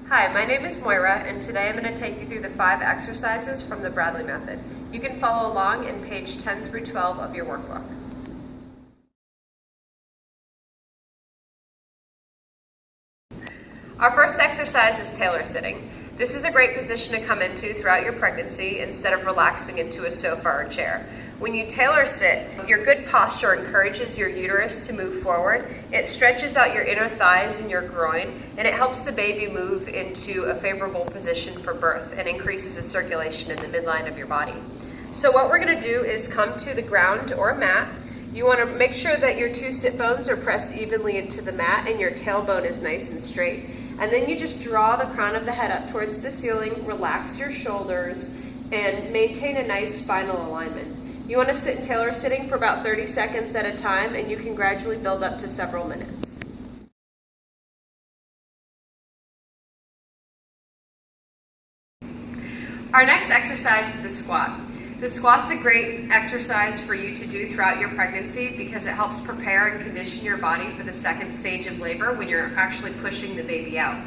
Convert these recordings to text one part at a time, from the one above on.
Hi, my name is Moira, and today I'm going to take you through the 5 exercises from the Bradley method. You can follow along in page 10 through 12 of your workbook. Our first exercise is tailor sitting. This is a great position to come into throughout your pregnancy instead of relaxing into a sofa or chair. When you tailor sit, your good posture encourages your uterus to move forward. It stretches out your inner thighs and your groin, and it helps the baby move into a favorable position for birth and increases the circulation in the midline of your body. So what we're going to do is come to the ground or a mat. You want to make sure that your 2 sit bones are pressed evenly into the mat and your tailbone is nice and straight. And then you just draw the crown of the head up towards the ceiling, relax your shoulders, and maintain a nice spinal alignment. You want to sit in tailor sitting for about 30 seconds at a time, and you can gradually build up to several minutes. Our next exercise is the squat. The squat's a great exercise for you to do throughout your pregnancy because it helps prepare and condition your body for the second stage of labor when you're actually pushing the baby out.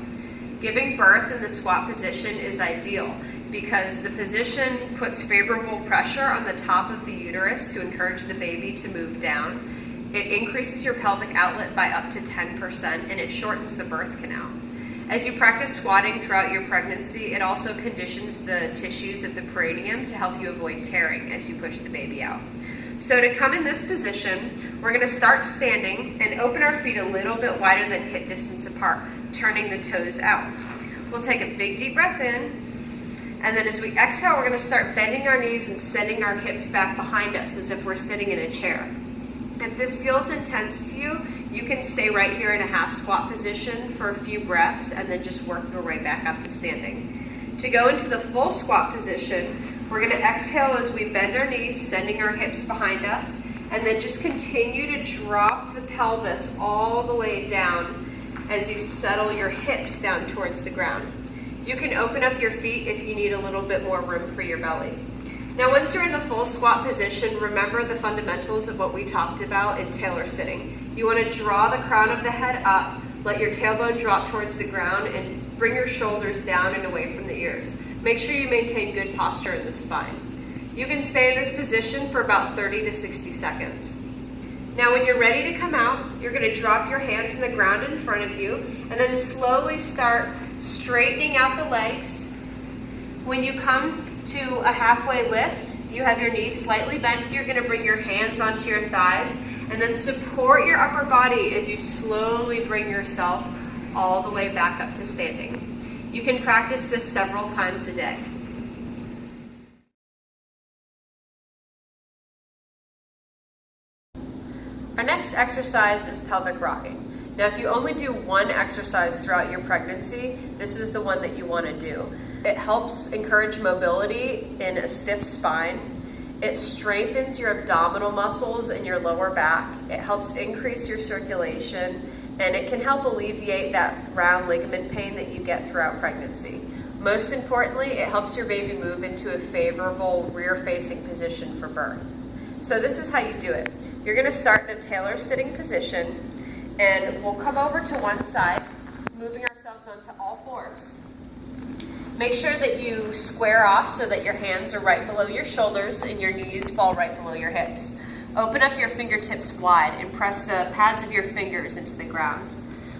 Giving birth in the squat position is ideal because the position puts favorable pressure on the top of the uterus to encourage the baby to move down. It increases your pelvic outlet by up to 10% and it shortens the birth canal. As you practice squatting throughout your pregnancy, it also conditions the tissues of the perineum to help you avoid tearing as you push the baby out. So to come in this position, we're going to start standing and open our feet a little bit wider than hip distance apart, turning the toes out. We'll take a big deep breath in, and then as we exhale, we're going to start bending our knees and sending our hips back behind us as if we're sitting in a chair. If this feels intense to you, you can stay right here in a half squat position for a few breaths and then just work your way back up to standing. To go into the full squat position, we're going to exhale as we bend our knees, sending our hips behind us, and then just continue to drop the pelvis all the way down as you settle your hips down towards the ground. You can open up your feet if you need a little bit more room for your belly. Now, once you're in the full squat position, remember the fundamentals of what we talked about in tailor sitting. You want to draw the crown of the head up, let your tailbone drop towards the ground, and bring your shoulders down and away from the ears. Make sure you maintain good posture in the spine. You can stay in this position for about 30 to 60 seconds. Now, when you're ready to come out, you're going to drop your hands in the ground in front of you, and then slowly start straightening out the legs. When you come to a halfway lift, you have your knees slightly bent. You're going to bring your hands onto your thighs and then support your upper body as you slowly bring yourself all the way back up to standing. You can practice this several times a day. Our next exercise is pelvic rocking. Now, if you only do one exercise throughout your pregnancy, this is the one that you want to do. It helps encourage mobility in a stiff spine. It strengthens your abdominal muscles in your lower back. It helps increase your circulation, and it can help alleviate that round ligament pain that you get throughout pregnancy. Most importantly, it helps your baby move into a favorable rear-facing position for birth. So this is how you do it. You're going to start in a tailor sitting position, and we'll come over to one side, moving ourselves onto all fours. Make sure that you square off so that your hands are right below your shoulders and your knees fall right below your hips. Open up your fingertips wide and press the pads of your fingers into the ground.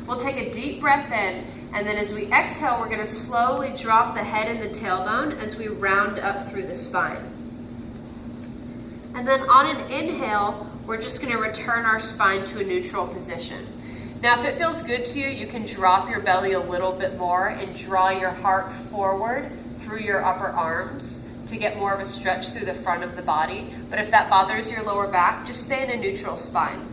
We'll take a deep breath in, and then as we exhale, we're going to slowly drop the head and the tailbone as we round up through the spine. And then on an inhale, we're just going to return our spine to a neutral position. Now, if it feels good to you, you can drop your belly a little bit more and draw your heart forward through your upper arms to get more of a stretch through the front of the body. But if that bothers your lower back, just stay in a neutral spine.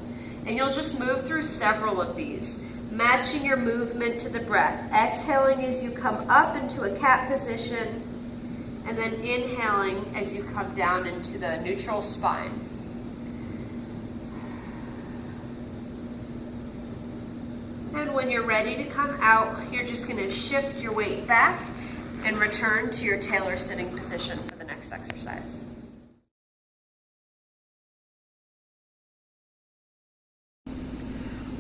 And you'll just move through several of these, matching your movement to the breath, exhaling as you come up into a cat position, and then inhaling as you come down into the neutral spine. And when you're ready to come out, you're just going to shift your weight back and return to your tailor sitting position for the next exercise.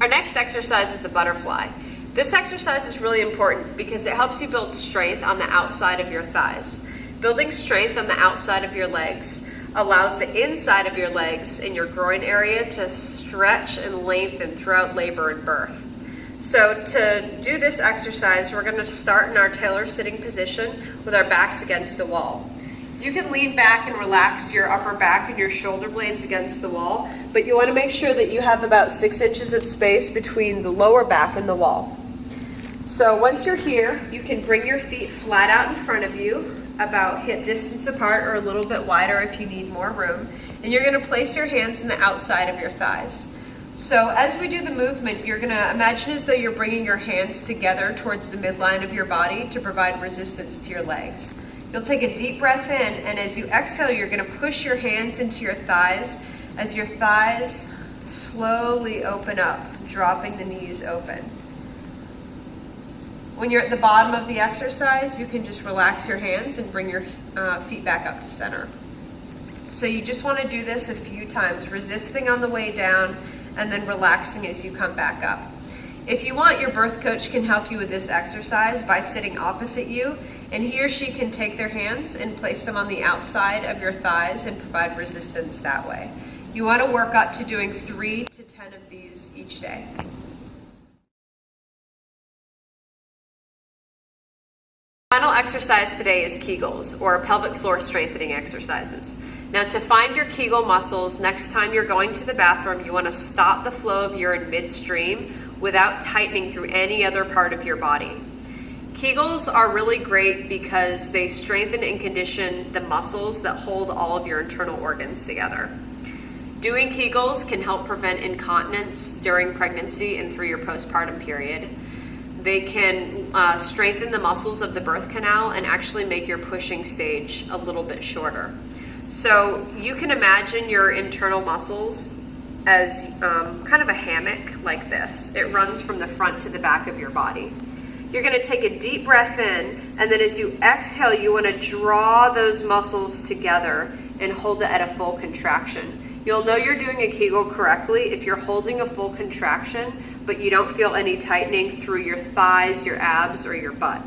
Our next exercise is the butterfly. This exercise is really important because it helps you build strength on the outside of your thighs. Building strength on the outside of your legs allows the inside of your legs and your groin area to stretch and lengthen throughout labor and birth. So to do this exercise, we're going to start in our tailor sitting position with our backs against the wall. You can lean back and relax your upper back and your shoulder blades against the wall, but you want to make sure that you have about 6 inches of space between the lower back and the wall. So once you're here, you can bring your feet flat out in front of you, about hip distance apart or a little bit wider if you need more room. And you're going to place your hands on the outside of your thighs. So as we do the movement, you're going to imagine as though you're bringing your hands together towards the midline of your body to provide resistance to your legs. You'll take a deep breath in, and as you exhale, you're going to push your hands into your thighs as your thighs slowly open up, dropping the knees open. When you're at the bottom of the exercise, you can just relax your hands and bring your feet back up to center. So you just want to do this a few times, resisting on the way down and then relaxing as you come back up. If you want, your birth coach can help you with this exercise by sitting opposite you, and he or she can take their hands and place them on the outside of your thighs and provide resistance that way. You want to work up to doing 3 to 10 of these each day. Final exercise today is Kegels, or pelvic floor strengthening exercises. Now, to find your Kegel muscles, next time you're going to the bathroom, you want to stop the flow of urine midstream without tightening through any other part of your body. Kegels are really great because they strengthen and condition the muscles that hold all of your internal organs together. Doing Kegels can help prevent incontinence during pregnancy and through your postpartum period. They can strengthen the muscles of the birth canal and actually make your pushing stage a little bit shorter. So you can imagine your internal muscles as kind of a hammock like this. It runs from the front to the back of your body. You're going to take a deep breath in, and then as you exhale, you want to draw those muscles together and hold it at a full contraction. You'll know you're doing a Kegel correctly if you're holding a full contraction, but you don't feel any tightening through your thighs, your abs, or your butt.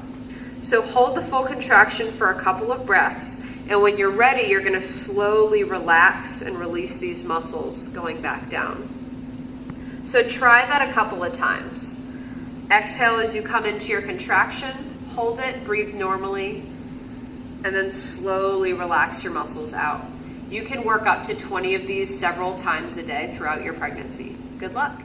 So hold the full contraction for a couple of breaths, and when you're ready, you're going to slowly relax and release these muscles going back down. So try that a couple of times. Exhale as you come into your contraction, hold it, breathe normally, and then slowly relax your muscles out. You can work up to 20 of these several times a day throughout your pregnancy. Good luck.